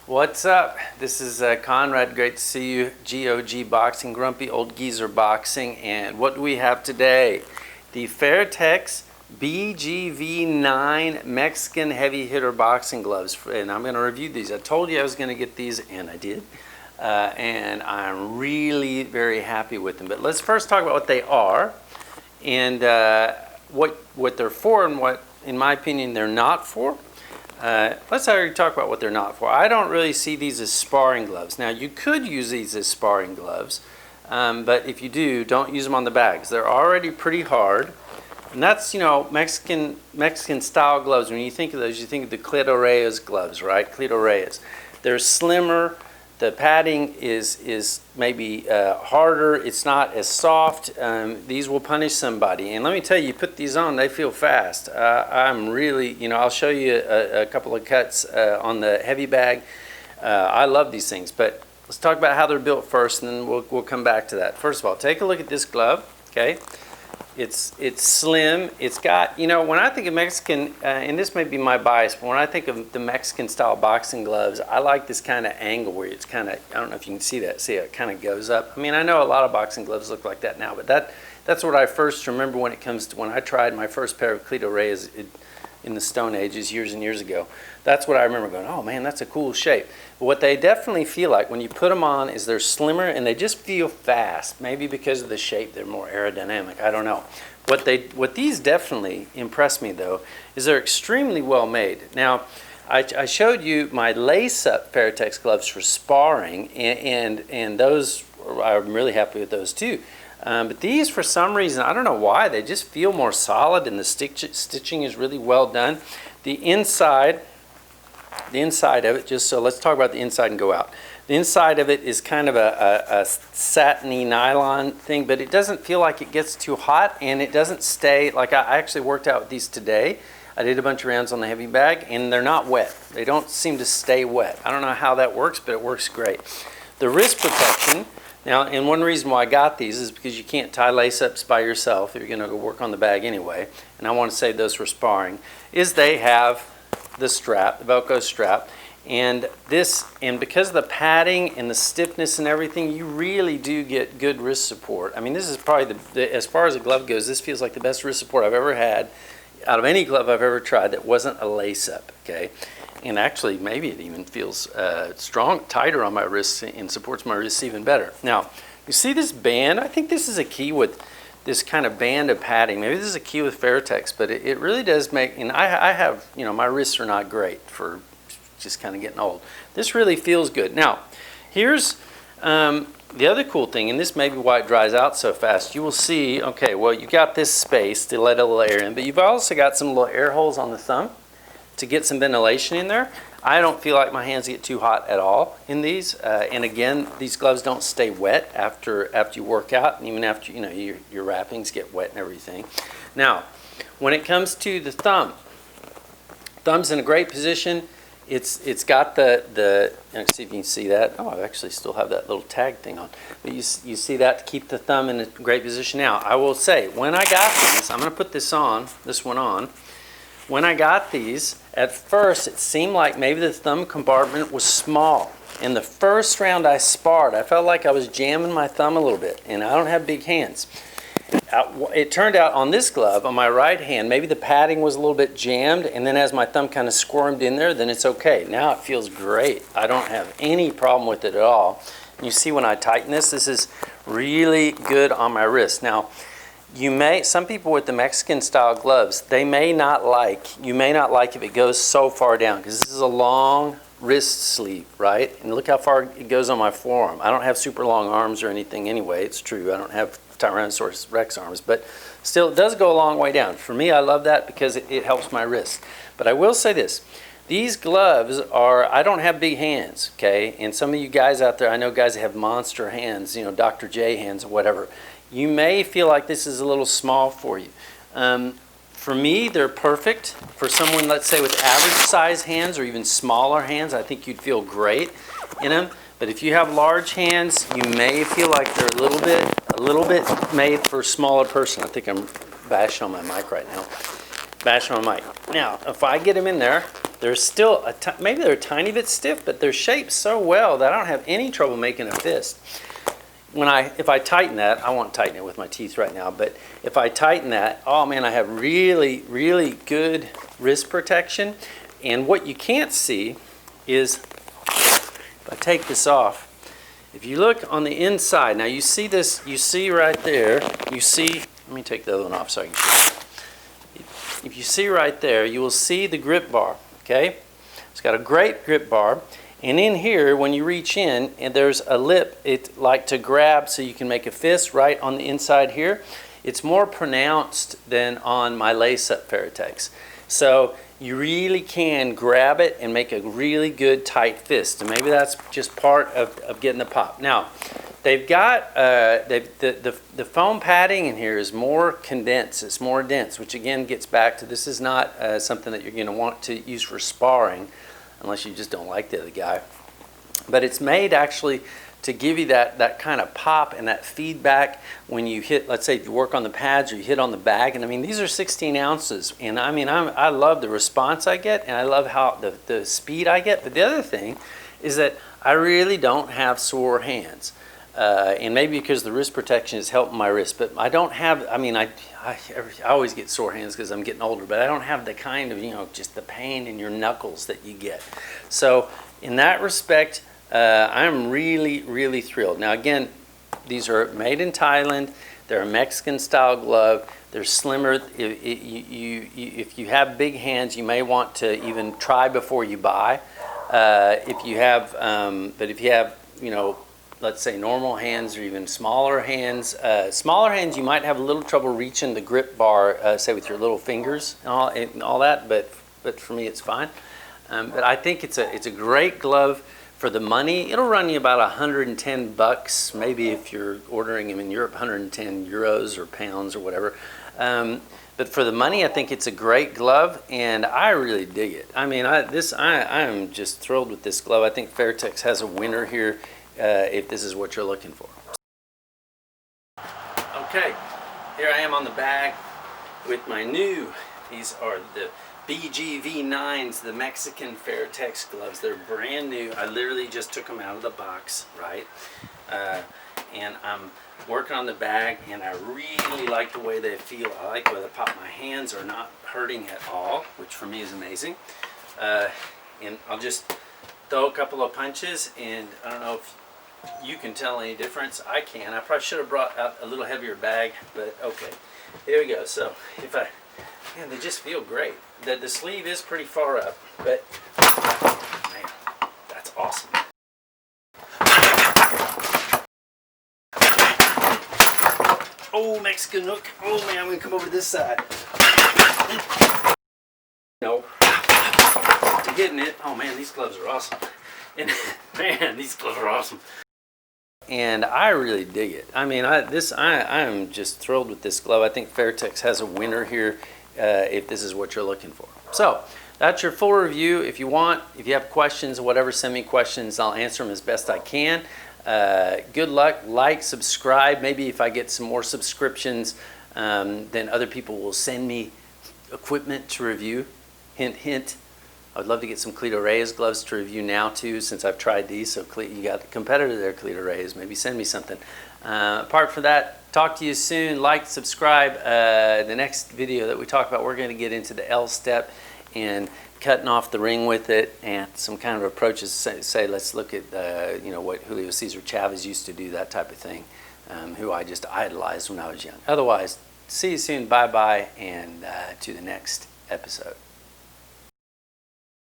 What's up? This is Conrad. Great to see you. GOG Boxing, Grumpy Old Geezer Boxing. And what do we have today? The Fairtex BGV9 Mexican Heavy Hitter Boxing Gloves. And I'm going to review these. I told you I was going to get these, and I did. And I'm really very happy with them. But let's first talk about what they are and what they're for and what, in my opinion, they're not for. Let's already talk about what they're not for. I don't really see these as sparring gloves. Now, you could use these as sparring gloves, but if you do, don't use them on the bags. They're already pretty hard, and that's, you know, Mexican style gloves. When you think of those, you think of the Clito Reyes gloves, right? Clito Reyes. They're slimmer. The padding is maybe harder. It's not as soft. These will punish somebody. And let me tell you, put these on, they feel fast. I'm really, you know, I'll show you a couple of cuts on the heavy bag. I love these things. But let's talk about how they're built first, and then we'll come back to that. First of all, take a look at this glove, okay? It's slim. It's got, you know, when I think of Mexican, and this may be my bias, but when I think of the Mexican style boxing gloves, I like this kind of angle where it's kind of, I don't know if you can see that, see it kind of goes up. I mean, I know a lot of boxing gloves look like that now, but that's what I first remember when it comes to when I tried my first pair of Clito Reyes in the Stone Ages years and years ago. That's what I remember going, oh man, that's a cool shape. But what they definitely feel like when you put them on is they're slimmer and they just feel fast. Maybe because of the shape, they're more aerodynamic. I don't know. What these definitely impress me though is they're extremely well made. Now, I showed you my lace-up Fairtex gloves for sparring, and those, I'm really happy with those too. But these, for some reason, I don't know why, they just feel more solid, and the stitching is really well done. The inside of it, just so let's talk about the inside and go out. The inside of it is kind of a satiny nylon thing, but it doesn't feel like it gets too hot, and it doesn't stay, like I actually worked out with these today. I did a bunch of rounds on the heavy bag, and they're not wet. They don't seem to stay wet. I don't know how that works, but it works great. The wrist protection, now, and one reason why I got these is because you can't tie lace-ups by yourself if you're going to go work on the bag anyway, and I want to save those for sparring, is they have the strap, the Velcro strap, and because of the padding and the stiffness and everything, you really do get good wrist support. I mean, this is probably, as far as a glove goes, this feels like the best wrist support I've ever had out of any glove I've ever tried that wasn't a lace-up, okay? And actually, maybe it even feels tighter on my wrists and supports my wrists even better. Now, you see this band? I think this is a key with this kind of band of padding. Maybe this is a key with Fairtex, but it really does make, and I have, you know, my wrists are not great for just kind of getting old. This really feels good. Now, here's the other cool thing, and this may be why it dries out so fast. You will see, okay, well, you got this space to let a little air in, but you've also got some little air holes on the thumb to get some ventilation in there. I don't feel like my hands get too hot at all in these. And again, these gloves don't stay wet after you work out, and even after, you know, your wrappings get wet and everything. Now, when it comes to the thumb's in a great position. It's got let's see if you can see that. Oh, I actually still have that little tag thing on. But you see that to keep the thumb in a great position. Now, I will say, when I got these, I'm going to put this one on. When I got these, at first it seemed like maybe the thumb compartment was small. In the first round I sparred, I felt like I was jamming my thumb a little bit, and I don't have big hands. It turned out on this glove, on my right hand, maybe the padding was a little bit jammed, and then as my thumb kind of squirmed in there, then it's okay. Now it feels great. I don't have any problem with it at all. You see when I tighten this is really good on my wrist. Now, some people with the Mexican style gloves, you may not like if it goes so far down, because this is a long wrist sleeve, right? And look how far it goes on my forearm. I don't have super long arms or anything anyway. It's true. I don't have Tyrannosaurus Rex arms, but still it does go a long way down. For me, I love that because it helps my wrist. But I will say this. These gloves I don't have big hands, okay? And some of you guys out there, I know guys that have monster hands, you know, Dr. J hands or whatever. You may feel like this is a little small for you. For me, they're perfect. For someone, let's say, with average size hands or even smaller hands, I think you'd feel great in them. But if you have large hands, you may feel like they're a little bit made for a smaller person. I think I'm bashing on my mic right now. Bashing on my mic. Now, if I get them in there, They're still, maybe they're a tiny bit stiff, but they're shaped so well that I don't have any trouble making a fist. If I tighten that, I won't tighten it with my teeth right now, but if I tighten that, oh man, I have really, really good wrist protection. And what you can't see is, if I take this off, if you look on the inside, now you see this, you see right there, you see, let me take the other one off so I can show you. If you see right there, you will see the grip bar, okay? It's got a great grip bar. And in here, when you reach in, and there's a lip, it like to grab so you can make a fist right on the inside here. It's more pronounced than on my lace-up Fairtex. So you really can grab it and make a really good tight fist. And maybe that's just part of getting the pop. Now, they've got, the foam padding in here is more condensed, it's more dense, which again gets back to this is not something that you're going to want to use for sparring, unless you just don't like the other guy. But it's made actually to give you that kind of pop and that feedback when you hit, let's say if you work on the pads or you hit on the bag. And I mean, these are 16 ounces. And I mean, I love the response I get, and I love how the speed I get. But the other thing is that I really don't have sore hands. And maybe because the wrist protection is helping my wrist. But I don't have, I mean, I always get sore hands because I'm getting older, but I don't have the kind of, just the pain in your knuckles that you get. So in that respect, I'm really, really thrilled. Now again, these are made in Thailand. They're a Mexican style glove. They're slimmer. If you have big hands, you may want to even try before you buy. If you have, let's say normal hands or even smaller hands. Smaller hands, you might have a little trouble reaching the grip bar, say with your little fingers and all that, but for me it's fine. But I think it's a great glove for the money. It'll run you about 110 bucks, maybe if you're ordering them in Europe, 110 euros or pounds or whatever. But for the money, I think it's a great glove, and I really dig it. I mean, I am just thrilled with this glove. I think Fairtex has a winner here. If this is what you're looking for. Okay, here I am on the bag with my new, these are the BGV9s, the Mexican Fairtex gloves. They're brand new. I literally just took them out of the box, right? And I'm working on the bag, and I really like the way they feel. I like the way they pop. My hands are not hurting at all, which for me is amazing. And I'll just throw a couple of punches, and I don't know if you can tell any difference. I can. I probably should have brought out a little heavier bag, but okay. Here we go. So man, they just feel great. The sleeve is pretty far up, but man, that's awesome. Oh, Mexican hook. Oh man, I'm gonna come over to this side. No. To getting it. Oh man, these gloves are awesome. And man, these gloves are awesome. And I really dig it. I mean, I am just thrilled with this glove. I think Fairtex has a winner here if this is what you're looking for. So that's your full review. If you have questions or whatever, send me questions. I'll answer them as best I can. Good luck. Like, subscribe. Maybe if I get some more subscriptions, then other people will send me equipment to review. Hint, hint. I would love to get some Cleto Reyes gloves to review now too, since I've tried these. So you got the competitor there, Cleto Reyes. Maybe send me something. Apart from that, talk to you soon. Like, subscribe. The next video that we talk about, we're going to get into the L step and cutting off the ring with it, and some kind of approaches. Say let's look at what Julio Cesar Chavez used to do, that type of thing, who I just idolized when I was young. Otherwise, see you soon. Bye bye, and to the next episode.